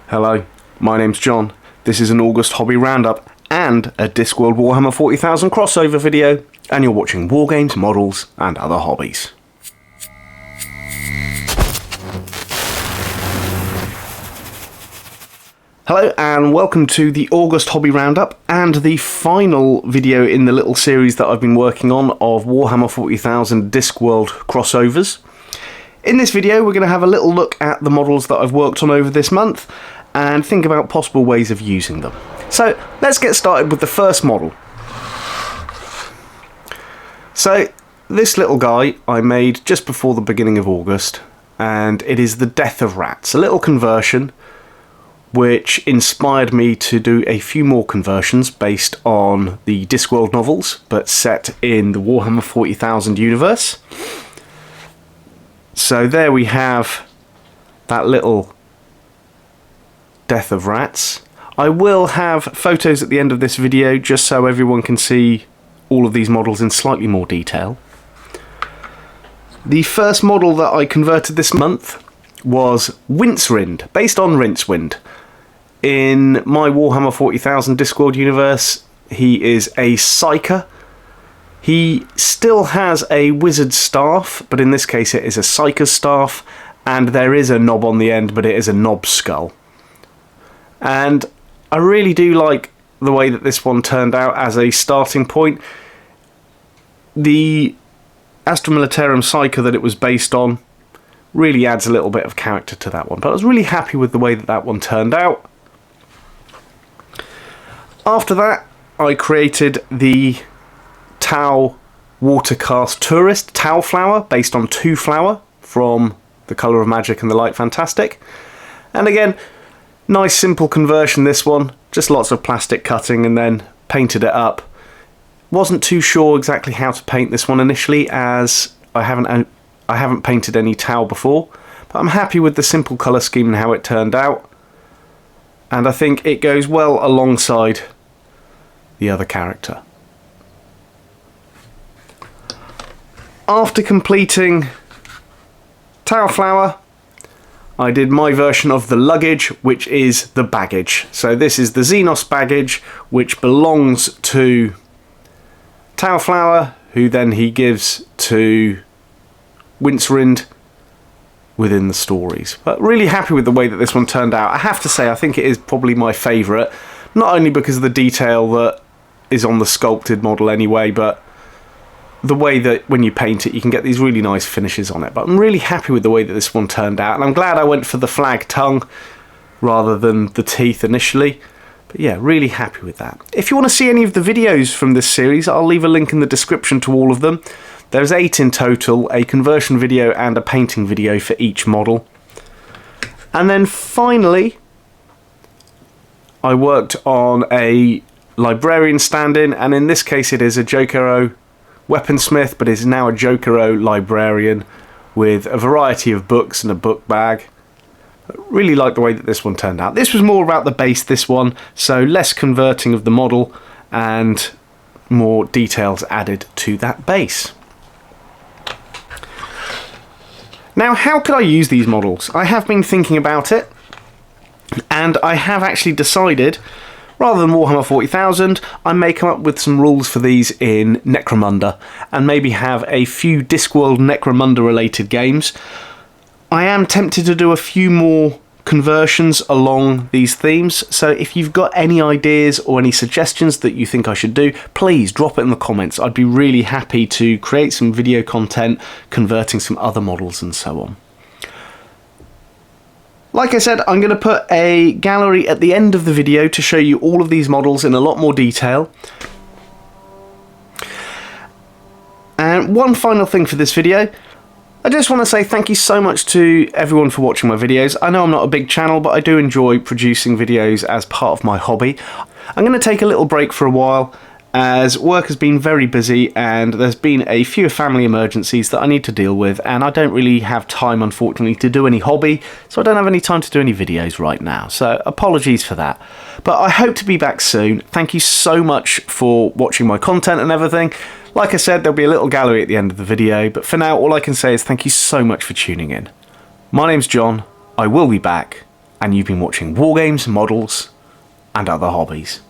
Hello, my name's John. This is an August Hobby Roundup and a Discworld Warhammer 40,000 crossover video, and you're watching Wargames, Models and Other Hobbies. Hello and welcome to the August Hobby Roundup and the final video in the little series that I've been working on of Warhammer 40,000 Discworld crossovers. In this video we're going to have a little look at the models that I've worked on over this month and think about possible ways of using them. So let's get started with the first model. So this little guy I made just before the beginning of August, and it is the Death of Rats, a little conversion which inspired me to do a few more conversions based on the Discworld novels, but set in the Warhammer 40,000 universe. So there we have that little Death of Rats. I will have photos at the end of this video just so everyone can see all of these models in slightly more detail. The first model that I converted this month was Winsrind, based on Rincewind. In my Warhammer 40,000 Discworld universe, he is a Psyker. He still has a wizard staff, but in this case it is a Psyker's staff, and there is a knob on the end, but it is a knob skull. And I really do like the way that this one turned out as a starting point. The Astra Militarum Psyker that it was based on really adds a little bit of character to that one, but I was really happy with the way that that one turned out. After that, I created the Tau Watercast Tourist, Tau Flower, based on Two Flower from The Colour of Magic and The Light Fantastic. And again, nice simple conversion this one, just lots of plastic cutting and then painted it up. Wasn't too sure exactly how to paint this one initially, as I haven't painted any Tau before, but I'm happy with the simple colour scheme and how it turned out. And I think it goes well alongside the other character. After completing Tau Flower, I did my version of the luggage, which is the baggage. So this is the Xenos baggage, which belongs to Tau Flower, who then he gives to Winsrind within the stories. But really happy with the way that this one turned out. I have to say, I think it is probably my favourite, not only because of the detail that is on the sculpted model anyway, but the way that when you paint it you can get these really nice finishes on it. But I'm really happy with the way that this one turned out, and I'm glad I went for the flag tongue rather than the teeth initially. But yeah, really happy with that. If you want to see any of the videos from this series, I'll leave a link in the description to all of them. There's 8 in total, a conversion video and a painting video for each model. And then finally, I worked on a librarian stand-in, and in this case it is a Jokero weaponsmith, but is now a Jokero librarian with a variety of books and a book bag. I really like the way that this one turned out. This was more about the base, this one, so less converting of the model and more details added to that base. Now, how could I use these models? I have been thinking about it, and I have actually decided, rather than Warhammer 40,000, I may come up with some rules for these in Necromunda, and maybe have a few Discworld Necromunda related games. I am tempted to do a few more conversions along these themes, so if you've got any ideas or any suggestions that you think I should do, please drop it in the comments. I'd be really happy to create some video content converting some other models and so on. Like I said, I'm going to put a gallery at the end of the video to show you all of these models in a lot more detail. And one final thing for this video, I just want to say thank you so much to everyone for watching my videos. I know I'm not a big channel, but I do enjoy producing videos as part of my hobby. I'm going to take a little break for a while, as work has been very busy and there's been a few family emergencies that I need to deal with, and I don't really have time, unfortunately, to do any hobby, so I don't have any time to do any videos right now, so apologies for that. But I hope to be back soon. Thank you so much for watching my content and everything. Like I said, there'll be a little gallery at the end of the video, but for now all I can say is thank you so much for tuning in. My name's John, I will be back, and you've been watching Wargames, Models, and Other Hobbies.